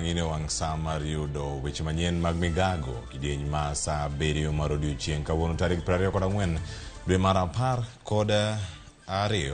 wang'ine wang' sa mar yudo weche manyien mag Migago kidieny ma sa 7 mar odiechieng' kawuono tarik 24 dwe mar 12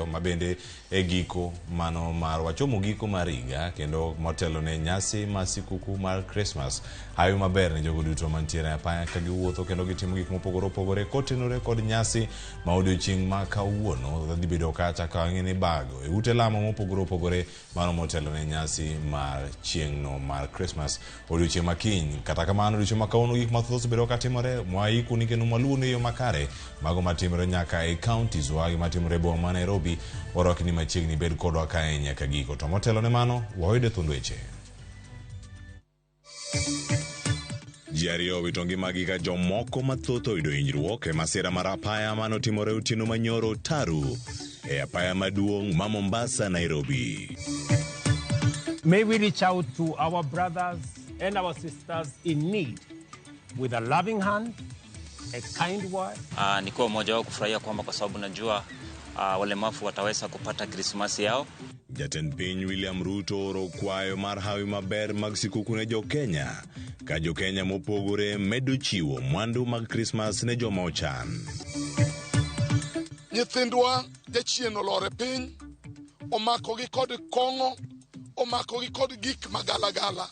mabende e giko mano mar wachomo giko mar higa kendo motelo ne nyasi ma sikuku mar Christmas. Hayo maber ne jogo duto mantiere apaya ka giwuotho kendo gitimo gik mopogore opogore kotenore kod nyasi ma odiechieng' ma kawuono dhi bedo kacha ka wang'e ni bago e ute lamo mopogore opogore mano motelo ne nyasi mar chieng'no mar Christmas odiechieng' ma kiny. Kata kamano odiechieng' ma kawuono gik mathoth bedo ka timore mwaiku ni kendo mwaluwo ne yo makare mago matimore nyaka e counties wa matimore boma ma Nairobi warwaki ni machiegni bed kodwa kae nyaka giko to motelo ne mano wayude thund weche. Ji ariyo owito ngimagi ka jomoko mathoth oyudo hinyruok e masira mar apaya manotimore otieno manyoro Taru e apaya maduong' ma Mombasa, Nairobi. May we reach out to our brothers and our sisters in need with a loving hand, a kind word. Nikuwa mmoja wao kufurahia kwamba kwa sababu najua walemavu wataweza kupata Krismasi yao. Jatend piny William Ruto oro kwayo mar hawi maber mag sikuku ne Jo-Kenya ka Jo-Kenya mopogore medo chiwo mwandu mag Christmas ne joma ochan. Nyithindwa jachien olore piny omakogi kod kong'o omakogi kod gik magalagala.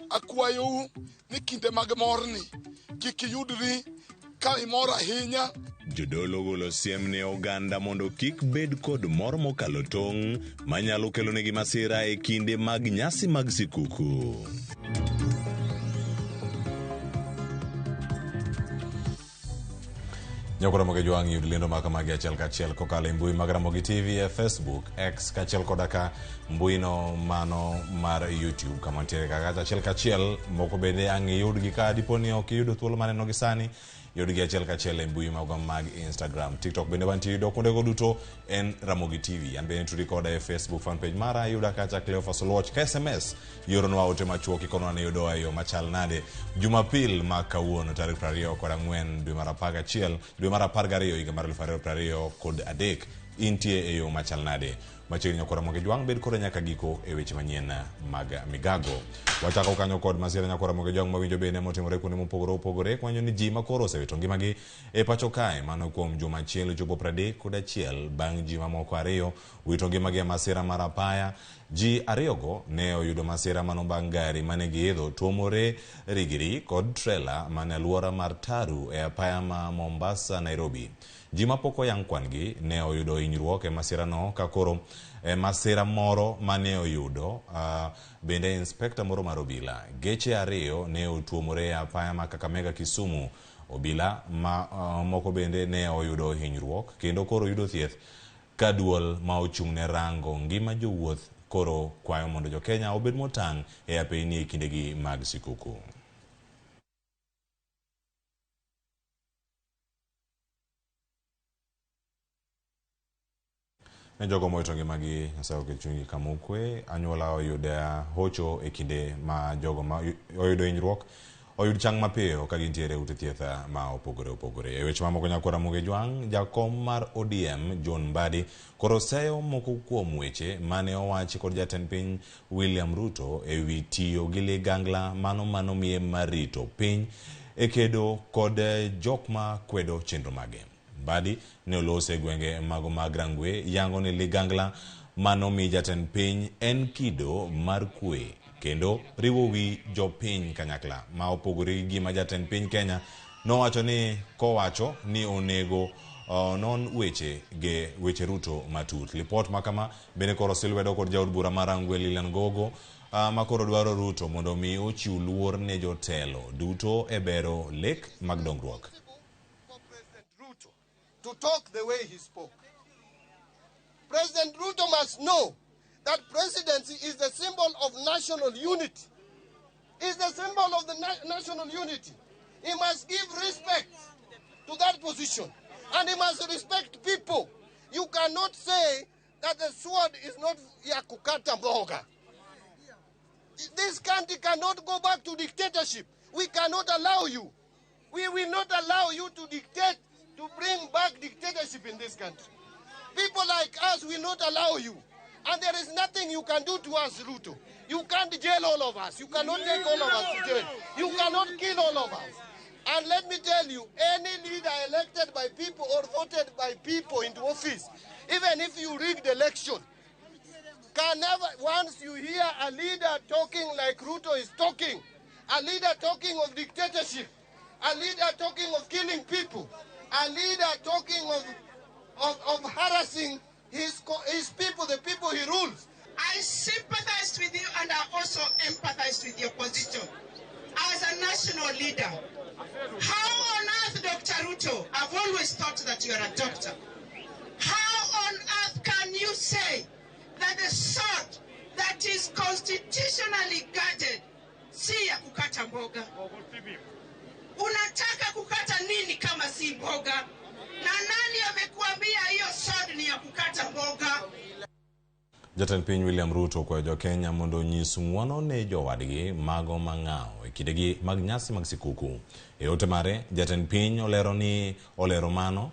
Akwayou ni kinde mag morni kik yudri ka imor ahinya. Jodolo golo siem ne oganda mondo kik bed kod mor mokalo tong' manyalo kelo negi masira e kinde mag nyasi mag sikuku. Ramogi jwang' yud lendo maka magi achiel kachiel kokalo e mbui mag Ramogi TV e Facebook, X kachiel kodaka mbui no mano mar YouTube kama ntiere kaka achiel kachiel moko bende ang'i yudgi ka diponi ok yudo thuolo maneno gi sani yudgi achiel kachiel e mbui mag Instagram, TikTok bende wantie yudo kuonde go duto en Ramogi TV. An bende tudi koda e Facebook fan page mara yuda kacha Cleophas Oluoch ka SMS yoronwa ote machuok ikonwa ne yudo ayo machal nade Jumapil ma kawuono tarik 24 dwe mar 11 dwe mar 12 higa mar 2023 intie e yo machal nade machiegni nyakora Ramogi jwang' bed kod nyaka giko e weche manyien mag Migago. Wachako kanyo kod masira nyakora Ramogi jwang' mawinjo bende motimore kuonde mopogore opogore kwanyo ni ji makoro osewito ngimagi e pacho kae mano kuom juma achiel chopo 31 bang' ji mamoko ariyo wito ngimagi e masira mar apaya. Ji ariyogo ne oyudo masira mano bang' gari mane giidho tuomore rigiri kod trailer mane alwora mar Taru e apaya ma Mombasa, Nairobi. Ji mapoko yang kwangi ne oyudo hinyruok e masira no ka koro masira moro mane oyudo bende inspekta moro mar obila geche ariyo ne otuomore e apaya ma Kakamega Kisumu. Obila moko bende ne oyudo hinyruok kendo koro yudo thieth ka duol ma ochung' ne rango ngima jowuoth koro kwayo mondo Jo-Kenya obed motang' e apeyni e kindegi mag sikuku. Ne jogo moito ngimagi Nyasaye oket chunygi kamokwe. Anyuola oyudo hocho e kinde ma jogo ma oyudo hinyruok oyud chang mapiyo ka gintiere ute thieth ma opogore opogore. E weche mamoko nyakora Ramogi jwang' jakom mar ODM John Mbadi koro seyo moko kuom weche mane owachi kod jatend piny William Ruto e wi tiyo gi ligangla mano miye marito piny e kedo kod jok ma kwedo chenro mage. Mbadi ne olose gwenge mago mag Rangwe yango ni ligangla mano mi jatend piny en kido mar kwe kendo riwo wi jopiny kanyakla ma opogore gi ma jatend piny Kenya nowacho ni kowacho ni onego non weche Ruto matut. Lipot makama bende koro silwedo kod jaod bura mar Rangwe Lilian Gogo ma koro dwaro Ruto mondo mi ochiw luor ne jotelo duto e bero lek mag dongruok. To talk the way he spoke. President Ruto must know that presidency is the symbol of national unity. It's the symbol of the national unity. He must give respect to that position. And he must respect people. You cannot say that the sword is not yakukata mboga. This country cannot go back to dictatorship. We cannot allow you. We will not allow you to dictate, to bring back dictatorship in this country. People like us will not allow you. And there is nothing you can do to us, Ruto. You can't jail all of us. You cannot take all of us to jail. You cannot kill all of us. And let me tell you, any leader elected by people or voted by people into office, even if you rig the election, can never, once you hear a leader talking like Ruto is talking, a leader talking of dictatorship, a leader talking of killing people, a leader talking of harassing his people, the people he rules. I sympathized with you and I also empathized with your position as a national leader. How on earth, Dr. Ruto, I've always thought that you're a doctor. How on earth can you say that the sword that is constitutionally guarded si ya kukata mboga? Unataka kukata nini kama si mboga? Na nani amekuambia hiyo sword ni ya kukata mboga? Jatend piny William Ruto kwa jo Kenya mondo nyis ng'uono ne jowadgi mago mang'aw e kindegi mag nyasi mag sikuku. E ote mare, jatend piny olero mano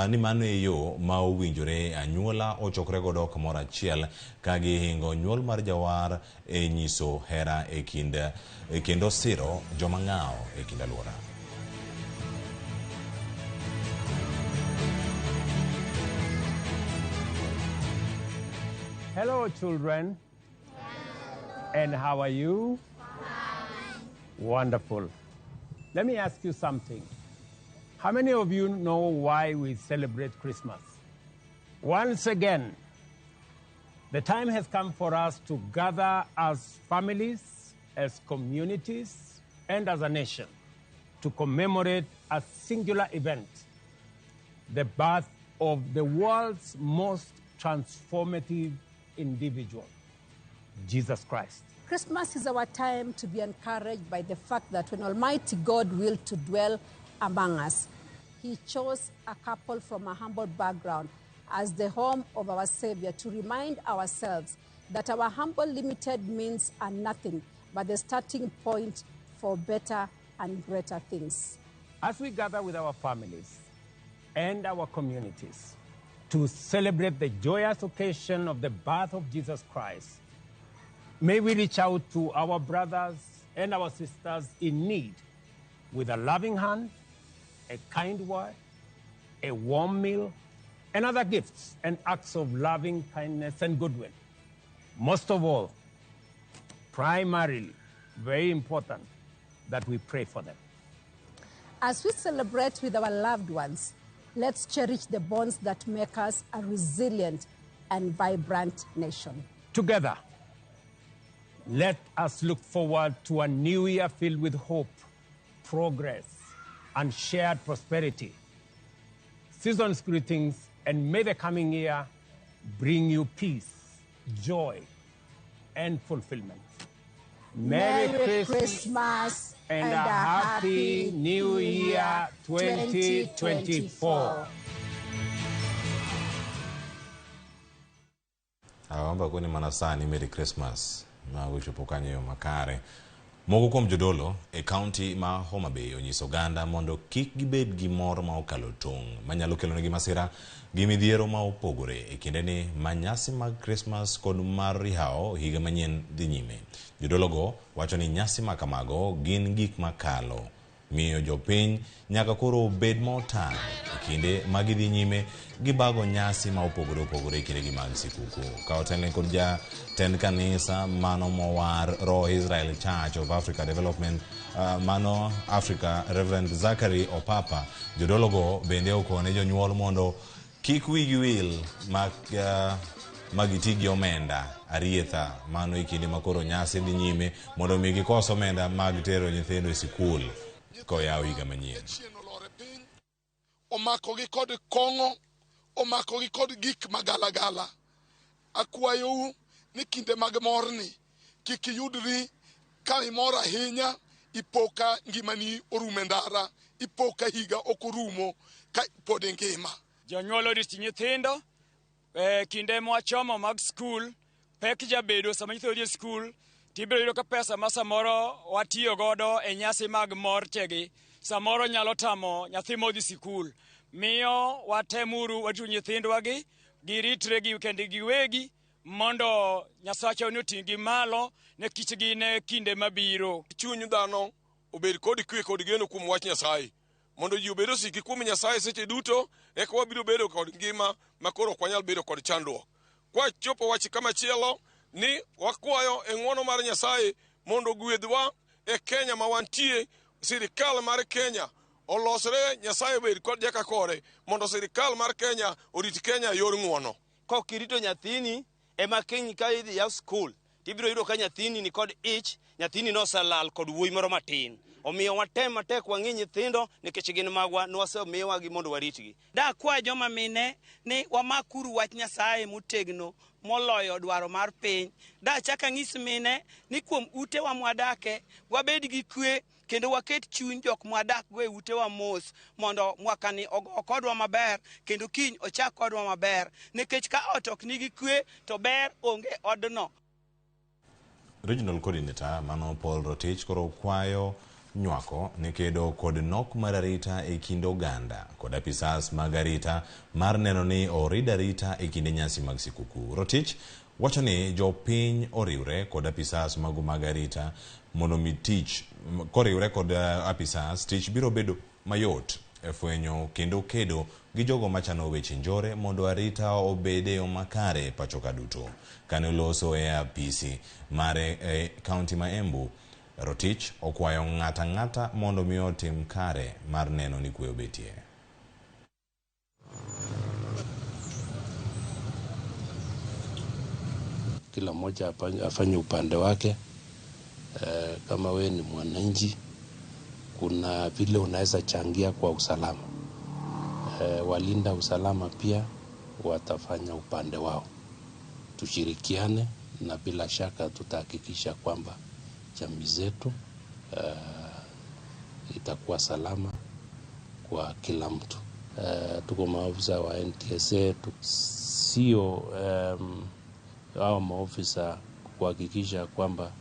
ni mano e yo ma owinjore anyuola ochokre godo kamoro achiel ka gihingo nyuol mar jawar e nyiso hera e kendo siro joma ng'aw e kind alwora. Hello, children. And how are you? Wonderful. Let me ask you something. How many of you know why we celebrate Christmas? Once again, the time has come for us to gather as families, as communities, and as a nation to commemorate a singular event, the birth of the world's most transformative individual, Jesus Christ. Christmas is our time to be encouraged by the fact that when Almighty God willed to dwell among us, He chose a couple from a humble background as the home of our Savior to remind ourselves that our humble, limited means are nothing but the starting point for better and greater things. As we gather with our families and our communities to celebrate the joyous occasion of the birth of Jesus Christ, may we reach out to our brothers and our sisters in need with a loving hand, a kind word, a warm meal, and other gifts and acts of loving kindness and goodwill. Most of all, primarily, very important, that we pray for them. As we celebrate with our loved ones, let's cherish the bonds that make us a resilient and vibrant nation. Together, let us look forward to a new year filled with hope, progress, and shared prosperity. Season's greetings, and may the coming year bring you peace, joy, and fulfillment. Merry Christmas and a happy New Year 2024. Awamba kuni manasani Merry Christmas na wichopokanyo yo makare. Moko kuom jodolo e county ma Homa Bay onyiso ganda mondo kik gibed gi mor ma okalo tong' manyalo kelonegi masira gi midhiero ma opogore e kindeni ma nyasi mag Christmas kod mar Rihao higa manyien dhi nyime. Jodologo wacho ni nyasi ma kamago gin gik makalo miyo jopiny nyaka koro bed motang' e kinde ma gidhi nyime gi bago nyasi ma opogore opogore e kindegi mag sikuku. Ka otelne kod jatend kanisa mano mowar Roho Israel Church of Africa Development mano Africa, Reverend Zachary Opapa, jodologo bende okone jonyuol mondo kik wigi wil magitigi omenda arietha mano e kinde makoro nyasi dhi nyime mondo mi gikos omenda mag tero nyithindo e sikul koyaw higa manyien. Omako gi kod kongo, omako gi kod gik magalagala. Akwayo ni kinde mag morni kik yudri ka imor ahinya ipoka ngimani orume ndara, ipoka higa okorumo ka pod ngima. Jonyuol oriti nyithindo kinde mwachomo mag skul pek jabedo sama nyithindo odhi e skul tibiro yudo ka pesa ma samoro watiyo godo e nyasi mag mortegi samoro nyalo tamo nyathi modhi sikul. Miyo watemuru watu nyithindwagi giritre gi kendi giwegi mondo Nyasache oting'gi malo ne kichgi ne kinde mabiro. Chuny dhano obed kod kwe kod geno kuom wach Nyasaye, mondo ji obed osiki kuom Nyasaye seche duto, eka wabiro bedo kod ngima makoro ok wanyal bedo kod chandruok. Kwa chopo wach kamachielo ni wakwayo e ng'wono mar Nyasaye mondo gwedhwa e Kenya ma wantie. Sirikal mar Kenya olosre, Nyasaye bed kod jaka kore mondo sirikal mar Kenya orit Kenya yor ng'wono. Kok irito nyathini ema kiny ka idhi ya skul tibiro yudo ka nyathini ni kod ich, nyathini nosalal kod wuoyi moro matin. Omiyo watem matek wang'i nyithindo nikech gin magwa nwasemiyowa gi mondo waritgi. Da kwa joma mine ni wamakuru wach Nyasaye motegno moloyo dwaro mar piny. Da chaka ng'is mine ni kuom utewa mwadake wabed gi kwe kendo waket chuny jok mwadak go e utewa mos mondo mwakani ogo kodwa maber kendo kiny ochak kodwa maber, nikech ka ot ok nigi kwe to ber onge odno. Regional Coordinator Mano Paul Rotich koro kwayo nywako ni kedo kod nok mar arita e kind oganda kod apisas mag arita mar neno ni orida arita e kinde nyasi mag sikuku. Rotich wacho ni jopiny oriwre kod apisas mag arita mondo mi tich koriwre kod apisas tich biro bedo mayot e fwenyo kendo kedo gi jogo machano weche njore mondo arita obede o makare pachoka duto. Kane loso e apisi mare e kaunti ma Embu, Rotich okwayo ng'ata mondo mi otim kare mar neno ni kwe obetie. Kila mmoja afanye upande wake. Kama we ni mwananchi, kuna vile unaweza changia kwa usalama. Walinda usalama pia watafanya upande wao. Tushirikiane na bila shaka tutahakikisha kwamba jamii zetu itakuwa salama kwa kila mtu. Tuko maofisa wa NTSA, sio hao maofisa kuhakikisha kwamba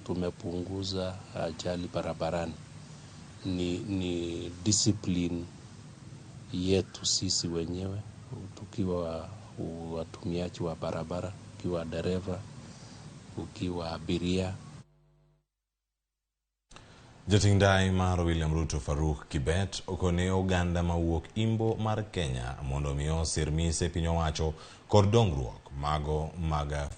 tumepunguza ajali barabarani. Ni discipline yetu sisi wenyewe, tukiwa watumiaji wa barabara, ukiwa dereva, ukiwa abiria. Jatingdai mar William Ruto Faruk Kibet okone oganda mawuok Imbo mar Kenya mondo miyo sirmise piny owacho kod dongruok mago maga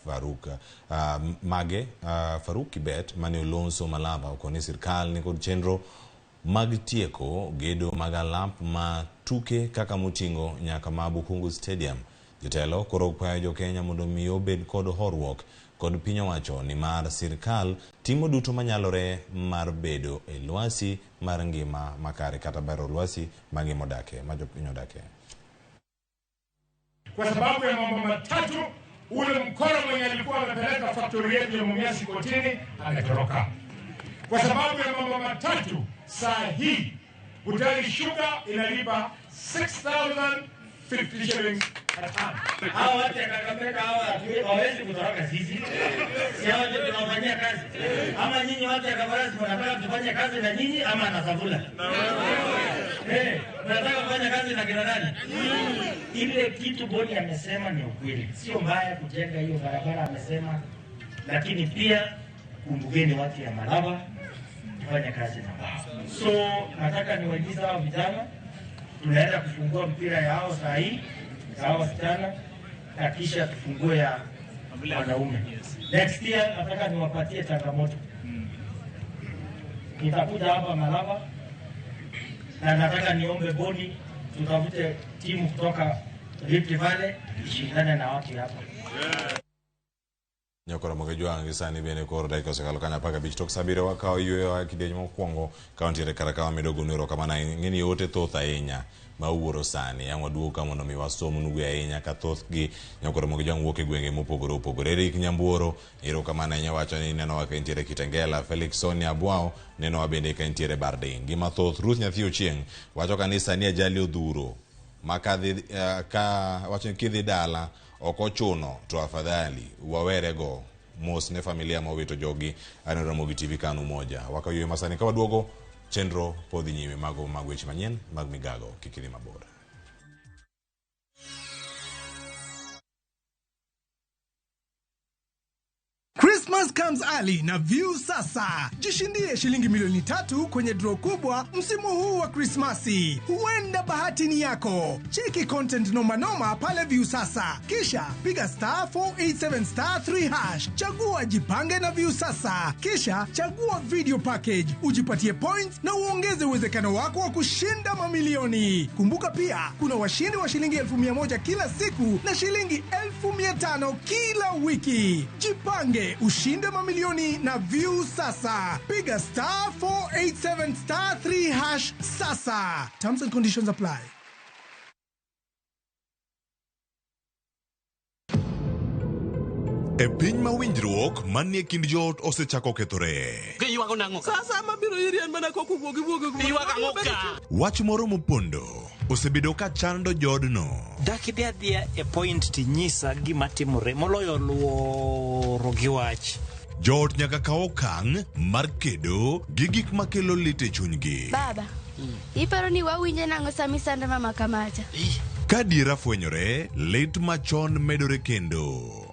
Faruk Kibet mane olonso Malaba okone sirkal ni kod chenro mag tieko gedo mag alap ma tuke kaka moting'o nyaka ma Bukungu Stadium. Jotelo koro kwayo jo Kenya mondo miyo bed kod horuok kod piny owacho ni mar sirkal timo duto manyalore mar bedo e lwasi mar ngima makare kata bero lwasi mangima odake ma jopiny odake. Kwa sababu ya mambo matatu, ule mkono mwenye alikuwa amepeleka faktori yetu ya Mumias kotini ametoroka. Kwa sababu ya mambo matatu, saa hii Butali Sugar inalipa 6,050 shillings a ton. Hawa watu ya Kakamega hawa hawezi kutoroka sisi. Si hawa ndio tunafanyia kazi. Ama nyinyi watu ya Kabarasi mnataka tufanye kazi na nyinyi ama na Savula? Mnataka kufanya kazi na kina nani? Ile kitu Boni amesema ni ukweli. Sio mbaya kujenga hiyo barabara amesema, lakini pia kumbukeni watu ya Malaba tufanye kazi na wao. So nataka niwaulize hao vijana, tunaenda kufungua mpira ya hao saa hii, hao wasichana, na kisha tufungue ya wanaume. Next year nataka niwapatie changamoto. Nitakuja hapa Malaba na nataka niombe Boni tutafute timu kutoka Rift Valley ishindane na watu hapa. Nyokora mogejwa ngisani bene koro daiko sekalo kanya paka bichtok sabire wakao yuyo akidenyo mokwongo kaunti re karakawa midogo nuro kama na ngeni yote thotha enya ma uworo sani yang waduoka mondo mi wasomo nugu ya enya ka thothgi nyokora mogejwa wuok e gwenge mopogore Eric Nyambuoro ero kama na nyawacho ni neno waka intiere Kitengela Felix Sonia Bwao neno wabende ka intiere Barding gima thoth Ruth Nyathi Ochieng wacho kanisa ni ajali odhuro makadhi ka wacho kidhi dala okochuno to afadhali wawerego mos ne familia mowito jogi. Ano Ramogi TV kanu moja wakayo masani kawa duogo chenro podhi nyime mago mag weche manyien mag Migago kikidhi mabora. Christmas comes early na View sasa. Jishindie shilingi milioni 3 kwenye draw kubwa msimu huu wa Krismasi. Huenda bahati ni yako. Cheki content noma pale View sasa. Kisha piga *487*3#. Chagua jipange na View sasa. Kisha chagua video package. Ujipatie points na uongeze uwezekano wako wa kushinda mamilioni. Kumbuka pia kuna washindi wa shilingi 1,100 kila siku na shilingi 1,500 kila wiki. Jipange ushinde mamilioni na View sasa. Piga *487*3# sasa. Terms and conditions apply. E piny ma winjruok manie kind joot osechako kethore. Sasa mabiro irian mana koko wuogi. Wach moro mopondo osebedo ka chando jodno. Dakidhi adhia e point tinyisa gima timore moloyo luoro gi wach. Joot nyaka kaw okang' mar kedo gi gik makelo lit e chunygi. Baba, iparo ni wawinje nang'o sami sanda mama kamacha? Ka diera fwenyore, lit machon medore kendo.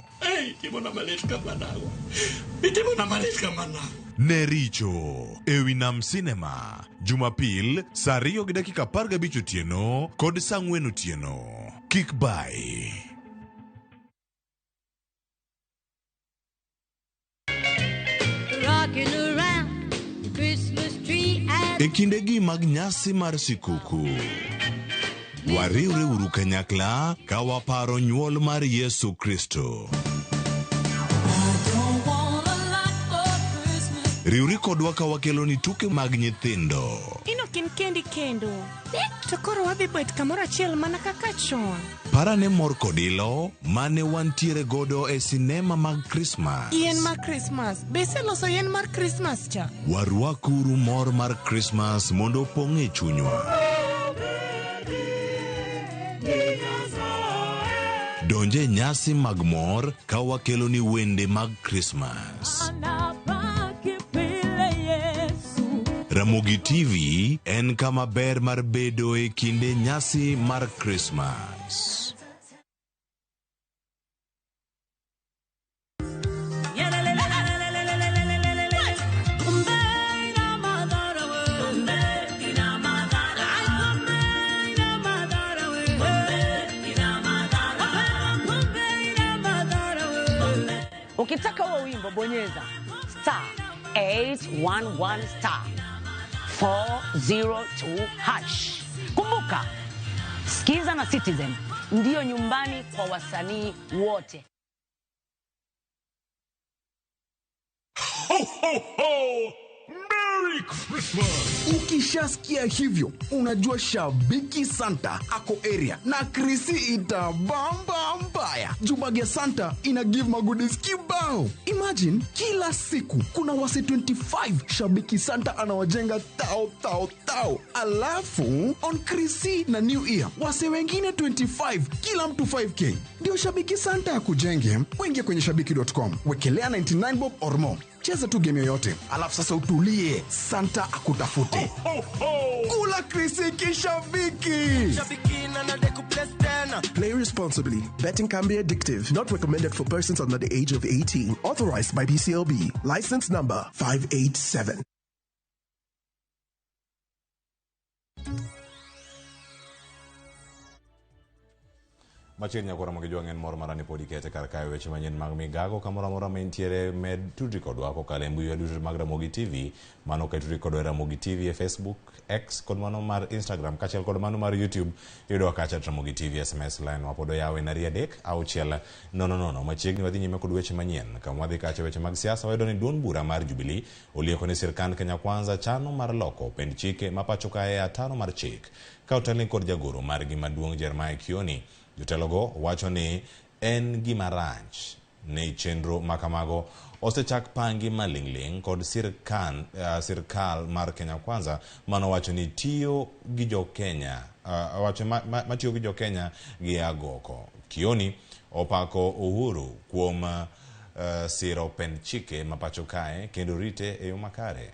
Ne richo ewi Nam Cinema Jumapil saa 2:15 otieno kod saa 4 otieno. Kik bai. E kindegi mag nyasi mar sikuku, wariwre uru kanyakla ka waparo nyuol mar Yesu Kristo. Riwri kodwa ka wakelo ni tuke mag nyithindo. Ino kendi kendo. To koro wadhi bet kamoro achiel mana kaka chon. Parane mor kodilo mane wantiere godo e sinema mag Christmas. Yien mar Christmas. Bese loso yien mar Christmas cha. Warwakuru mor mar Christmas mondo opong' e chunywa. Donje nyasi mag mor ka wakelo ni wende mag Christmas. Ramogi TV en kama ber mar bedo e kinde nyasi mar Christmas. Ukitaka huo wimbo bonyeza *811*402#. Kumbuka, Skiza na Citizen ndiyo nyumbani kwa wasanii wote. Ho, ho, ho! Merry Christmas! Ukishasikia hivyo, unajua shabiki Santa ako area na Krisi itabamba mbaya. Jumage Santa ina give magoodies kibao. Imagine, kila siku kuna wase 25 shabiki Santa anawajenga tao. Alafu, on Krisi na New Year, wase wengine 25, kila mtu 5K. Ndio shabiki Santa ya kujenge, uingie kwenye shabiki.com, wekelea 99 bob or more. Cheza tu game yoyote, alafu sasa utulie, Santa akutafute. Kula Krisi kishabiki. Play responsibly. Betting can be addictive. Not recommended for persons under the age of 18. Authorized by BCLB. License number 587. Machiegni akora mag jwang'en moro marani podi kete kar kayo weche manyien mag Migago kamoro amora mentiere med tudri kodwa kokalo e mbui duto mag Ramogi TV, mano ka tudri kodwa Ramogi TV e Facebook, X kod mano mar Instagram kachiel kod mano mar YouTube. Yudo kacha Ramogi TV SMS line wapodo yawe na riadek au chiel no. Machiegni wadhi nyime kod weche manyien kama wadhi kacha weche mag siasa. Wayudo ni duond bura mar Jubilee olieko ni sirkand Kenya Kwanza chano mar loko pend chike mapacho kae atano mar chik ka otelni kod jagoro mar gima duong' Jeremiah Kioni. Jotelogo wacho ni en gima rach ne chenro makamago osechak pangi malingling kod sirkal mar Kenya Kwanza mano wacho ni tiyo gi jo Kenya wacho matiyo gi jo Kenya gi agoko. Kioni opako Uhuru kuom siro pend chike mapacho kae kendo rite e yo makare.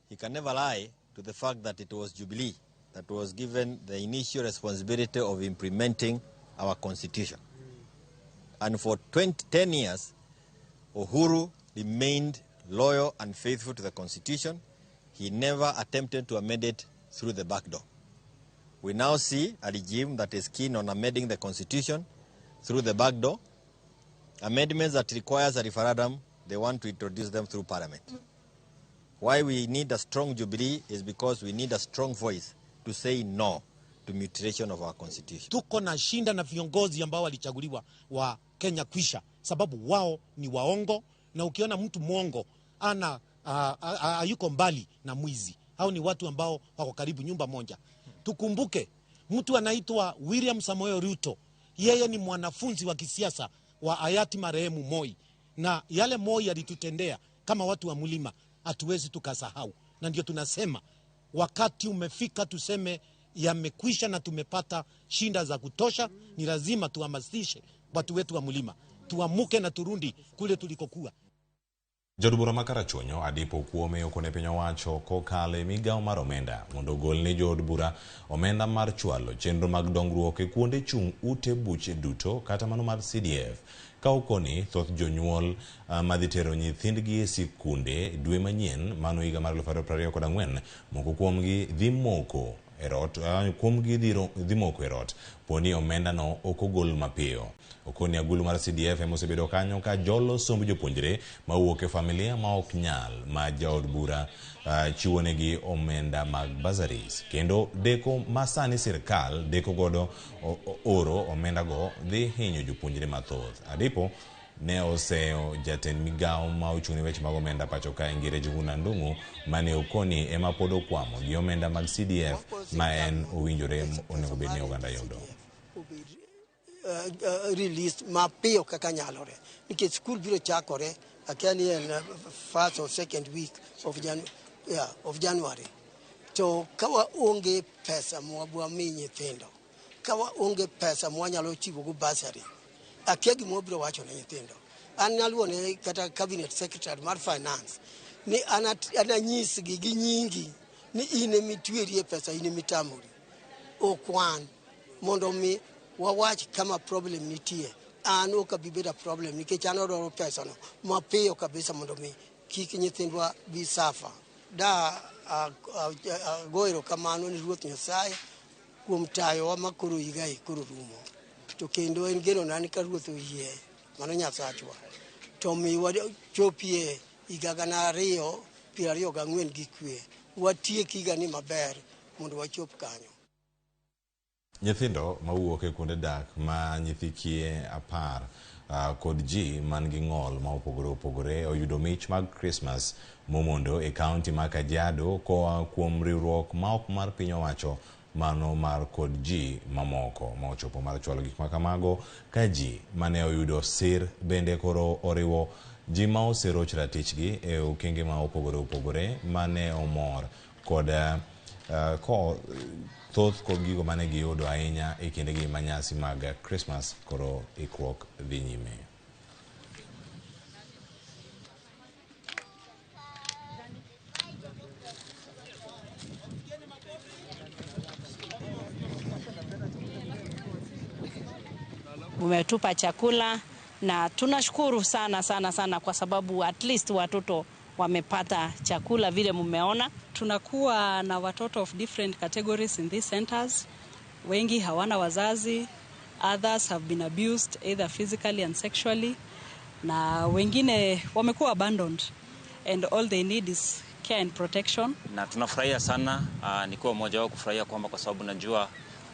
He can never lie to the fact that it was Jubilee that was given the initial responsibility of implementing our constitution. And for 10 years, Uhuru remained loyal and faithful to the constitution. He never attempted to amend it through the back door. We now see a regime that is keen on amending the constitution through the back door. Amendments that requires a referendum, they want to introduce them through parliament. Why we need a strong Jubilee is because we need a strong voice to say no to mutilation of our constitution. Tuko na shinda na viongozi ambao walichaguliwa wa Kenya kwisha, sababu wao ni waongo, na ukiona mtu mwongo yuko mbali na mwizi. Hao ni watu ambao wako karibu nyumba moja. Tukumbuke mtu anaitwa William Samoei Ruto, yeye ni mwanafunzi wa kisiasa wa hayati marehemu Moi, na yale Moi alitutendea kama watu wa mlima hatuwezi tukasahau. Na ndio tunasema wakati umefika tuseme yamekwisha na tumepata shinda za kutosha. Ni lazima tuhamasishe watu wetu wa mlima tuamuke na turundi kule tulikokuwa. Jodbura makarachuonyo adipo kuome okone piny owacho kokale Migago mar omenda mondo ogol ne jodbura omenda mar chwalo chenro mag dongruok e kuonde chung' ute buche duto kata mano mar CDF. Ka okoni thoth jonyuol madhi tero nyithindgi e sikunde dwe manyien mano higa mar 2024 moko kuomgi dhi moko erot dhi moko erot poni omenda no okogol mapiyo. Okoni agulu mar CDF emosebedo kanyo ka jolo somb jopuonjre mawuok e familia ma ok nyal ma jaod bura chiwonegi omenda mag bazaris, kendo deko masani sirkal deko godo oro omenda go dhi hinyo jopuonjre mathoth. Adipo ne oseo jatend Migago ma ochung' ne weche mag omenda pacho ka Ngire Juguna Ndung'u mane okoni ema pod okwamo gi omenda mag CDF ma en owinjore onego bed ni oganda yudo. Released mapiyo kaka nyalore nikech school biro chakore akiani en first or second week of January. To kawa onge pesa mwabwa mi nyithindo, kawa onge pesa mwanyalo chiwo go bursary, akia gimo biro wacho ne nyithindo. An naluone kata cabinet secretary mar finance ni ananyisgi gi nyingi ni ine mitwerie pesa ine mitamuri okwan mondo mi wawach kama problem nitie. An okabibeda problem nikech an odoro pesa no mapiyo kabisa mondo mi kik nyithindwa bi safa. Da goero kamano ni Ruoth Nyasaye kuom tayowa makoro higa koro rumo. To kendo en geno nani ka Ruoth oyie mano Nyasachwa to mi wachopie higa 2024 gi kwe, watiek higa ni maber mondo wachop kanyo. Nyithindo mawuok e kuonde dak ma nyithikie 10 kod ji man gi ng'ol ma opogore oyudo mich mag Christmas momondo e kaunti ma Kajiado koa kuom riwruok ma ok mar piny owacho mano mar kod ji mamoko ma ochopo mar chwalo gik makamago ka ji mane oyudo sir bende koro oriwo ji ma oseroch ratichgi e okenge ma opogore mane omor kod thoth kod gigo mane giyudo ahinya e kindegi manyasi mag Christmas koro ikruok dhi nyime. Umetupa chakula na tunashukuru sana kwa sababu at least watoto wamepata chakula vile mumeona. Tunakuwa na watoto of different categories in these centers. Wengi hawana wazazi, others have been abused either physically and sexually, na wengine wamekuwa abandoned and all they need is care and protection. Na tunafurahia sana nikuwa mmoja wao kufurahia kwamba kwa sababu najua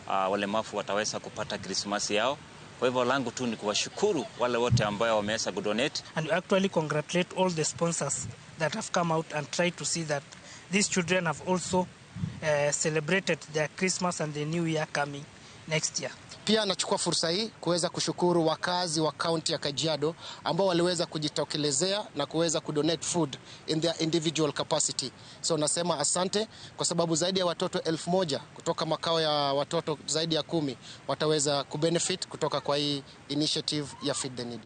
walemavu wataweza kupata Christmas yao. Kwa hivyo langu tu ni kuwashukuru wale wote ambao wameweza kudonate. And we actually congratulate all the sponsors that have come out and tried to see that these children have also celebrated their Christmas and the New Year coming next year. Pia nachukua fursa hii kuweza kushukuru wakazi wa kaunti ya Kajiado ambao waliweza kujitokelezea na kuweza kudonate food in their individual capacity. So nasema asante kwa sababu zaidi ya watoto 1000 kutoka makao ya watoto zaidi ya 10 wataweza kubenefit kutoka kwa hii initiative ya Feed the Needy.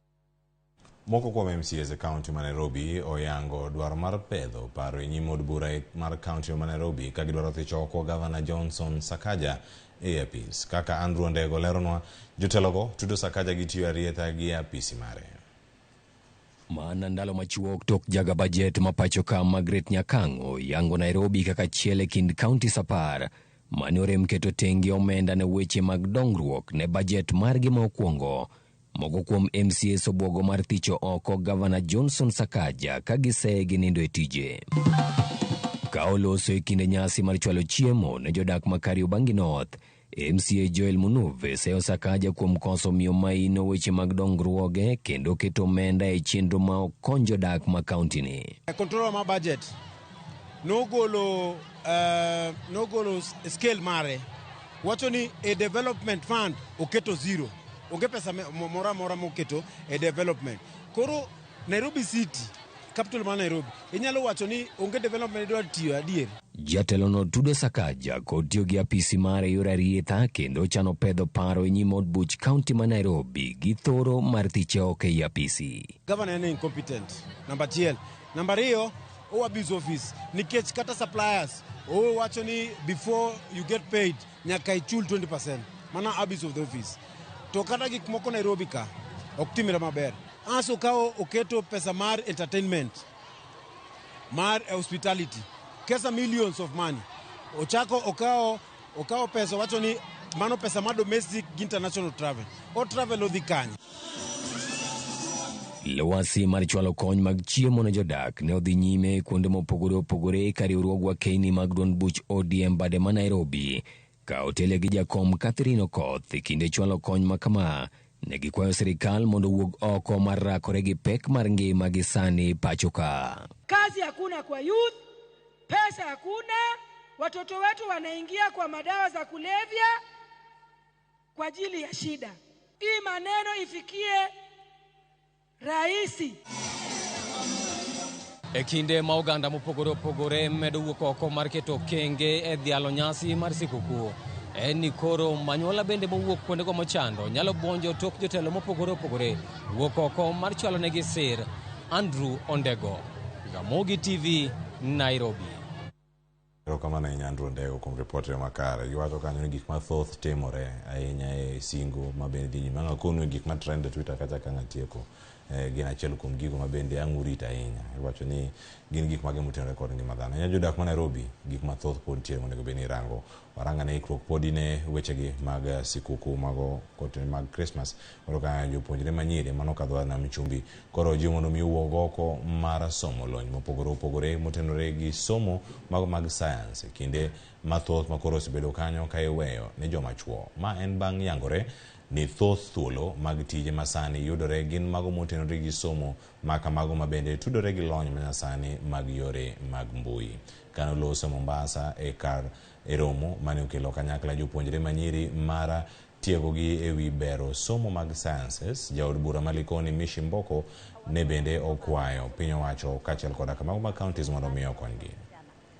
Moko kuom MCAs e kaunti ma Nairobi oyango dwaro mar pedho paro e nyim od bura mar kaunti ma Nairobi ka gidwaro thicho oko Gavana Johnson Sakaja e apis. Kaka Andrew Ndego leronwa, jotelogo tudo Sakaja gi tiyo arietha gi apisi mare. Mana ndalo machuok tok jaga bajet mapacho ka Margaret Nyakango yango Nairobi kaka chiele kind kaunti sapar manore mketo tengi omenda ne weche mag dongruok ne bajet margi ma okwongo. Mogo kuom MCAs obwogo mar thicho oko Gavana Johnson Sakaja ka giseye ginindo e tije. Ka oloso e kinde nyasi mar chwalo chiemo ne jodak ma Kariobangi North, MCA Joel Munuve seyo Sakaja kuom koso miyo maino weche mag dongruoge kendo keto omenda e chenro ma okony jodak ma kaunti ni. Control ma budget no golo scale mare wacho ni a development fund oketo zero, onge pesa mora moketo e development. Koro Nairobi City, capital ma Nairobi, inyalo wacho ni onge development dwa tiyo adier. Jatelo no tudo Sakaja kod tiyo gi apisi mare yore arietha kendo chano pedho paro e nyim od buch kaunti ma Nairobi gi thoro mar thiche oko e apisi. Governor ne incompetent. Number 2. Number 2, o abuse office. Nikech kata suppliers, o wacho ni before you get paid, nyaka ichul 20%. Mana abuse of the office. To kata gik moko Nairobi ka, ok timre maber. Aso kao oketo pesa mar entertainment, mar hospitality, kesa millions of money. Ochako okao pesa wacho ni mano pesa ma domestic international travel. O travel odhi kanye. Lwasi mar chwalo kony mag chiemo ne jodak ne odhi nyime kuonde mopogore opogore ka riwruogwa keini mag duond buch ODM bade ma Nairobi ka otele gi jakom Catherine Okoth e kinde chwalo kony ma kama ne gikwayo serikal mondo wuog oko mar rakore gi pek mar ngima gi sani pacho ka. Kazi hakuna kwa youth, pesa hakuna, watoto wetu wanaingia kwa madawa za kulevya kwa ajili ya shida. Hii maneno ifikie raisi. E kinde ma oganda mopogore opogore medo wuok oko mar keto kenge e dhialo nyasi mar sikuku, ni koro manyuola bende mowuok kuondego mochando nyalo buonjo tok jotelo mopogore opogore wuok oko mar chwalo negi sir. Andrew Ondego, Ramogi TV, Nairobi. Erokamano ahinya Andrew Ondego kuom ripot makare. Giwacho kanyo ni gik mathoth timore ahinya e singo mabende dhi nyime. Ng'akonu gik matrend e Twitter kacha ka ng'atieko. Gin achiel kuom gigo mabende ang'urita ahinya. Iwacho ni gin gik mage motenore kod ngima dhano. Nya jodak ma Nairobi, gik mathoth pod tiere monego bed ni rango. Warangane ikruok podi ne wechegi mag sikuku mago kod mag Christmas. Koro ka jopuonjre manyiri manokadho na michumbi. Koro ji mondo mi wuog oko mar somo lony mopogore opogore motenore gi somo mago mag science. Kinde mathoth makoro osebedo kanyo ka iweyo ne joma chuo. Ma en bang' yangore ni thoth thuolo mag tije masani yudore gin mago motenore gi somo maka mago mabende tudore gi lony manyasani mag yore mag mbui. Kano loso Mombasa e kar eromo mane okelo kanyakla jopuonjre manyiri mara tiego gi ewi bero somo mag sciences. Jaod bura malikoni Mishi Mboko ne bende okwayo piny owacho kaachiel koda kamago mag counties mondo miyo konygi.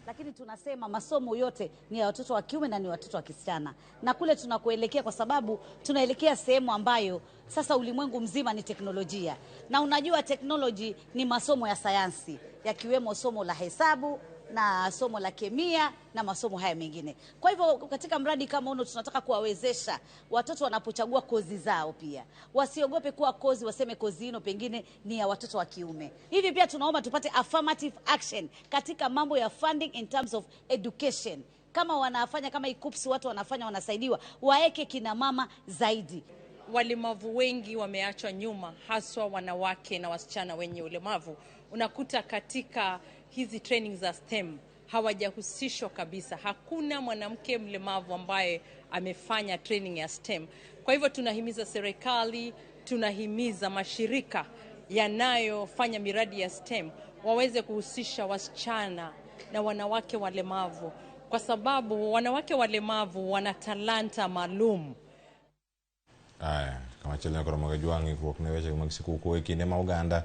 Lakini tunasema masomo yote ni ya watoto wa kiume na ni watoto wa kisichana. Na kule tunakoelekea kwa sababu tunaelekea sehemu ambayo sasa ulimwengu mzima ni teknolojia. Na unajua teknoloji ni masomo ya sayansi, yakiwemo somo la hesabu na somo la kemia na masomo haya mengine. Kwa hivyo katika mradi kama uno tunataka kuwawezesha watoto wanapochagua kozi zao pia. Wasiogope kuwa kozi waseme kozi ino pengine ni ya watoto wa kiume. Hivi pia tunaomba tupate affirmative action katika mambo ya funding in terms of education. Kama wanafanya kama ikups watu wanafanya wanasaidiwa, waeke kina mama zaidi. Walemavu wengi wameachwa nyuma, haswa wanawake na wasichana wenye ulemavu. Unakuta katika hizi training za STEM hawajahusishwa kabisa. Hakuna mwanamke mlemavu ambaye amefanya training ya STEM. Kwa hivyo tunahimiza serikali, tunahimiza mashirika yanayofanya miradi ya STEM waweze kuhusisha wasichana na wanawake walemavu, kwa sababu wanawake walemavu wana talanta maalum. Kama chile koro mga juang ikruok ne weche mag sikuku e kinde ma oganda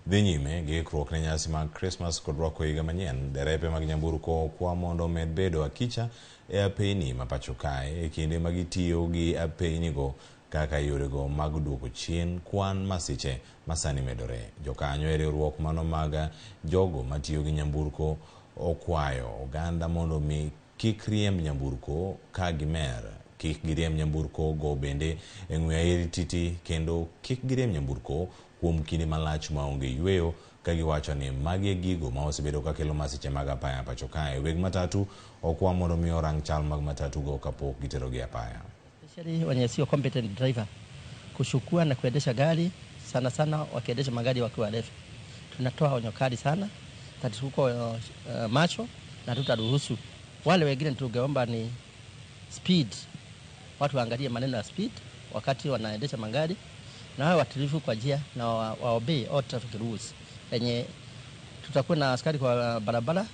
dhi nyime gi ikruok ne nyasi mag Christmas kod rwako higa manyien. Derepe mag nyamburko kwa mondo med bedo akicha e apeyni ma pacho kae e kinde ma gitiyo gi apeynigo kaka yorego mag duoko chien kwan masiche masani medore. Jokanyo e riwruok mano mag jogo matiyo gi nyamburko okwayo oganda mondo mi kik riemb nyamburko ka gimer, kik giriemb nyamburko go bende eng'we titi, kendo kik giriemb nyamburko kuom kinde malach maonge yweyo, ka giwacho ni magi gigo ma osebedo ka kelo masiche mag apaya pacho kae. Weg matatu okwa mondo mi orang chal mag matatu go kapok gitero gi apaya. Especially wenye sio competent driver kushukua na kuendesha gari sana sana, wakiendesha magari wakiwa walevi. Tunatoa onyo kali sana tatizo huko macho, na tutaruhusu wale wengine. Tungeomba ni speed, watu waangalie maneno ya speed wakati wanaendesha magari, na wao watilifu kwa njia na waobey all traffic rules. Yenye tutakuwa na askari kwa barabara.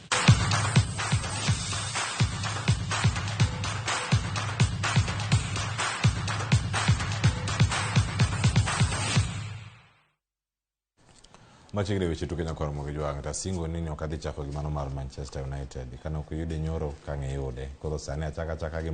Machigre weche tuke nyakoro mogijwa ngata singo nini wakadhi chako gimano mar Manchester United kana kuyude nyoro kange yude koro sane achaka gi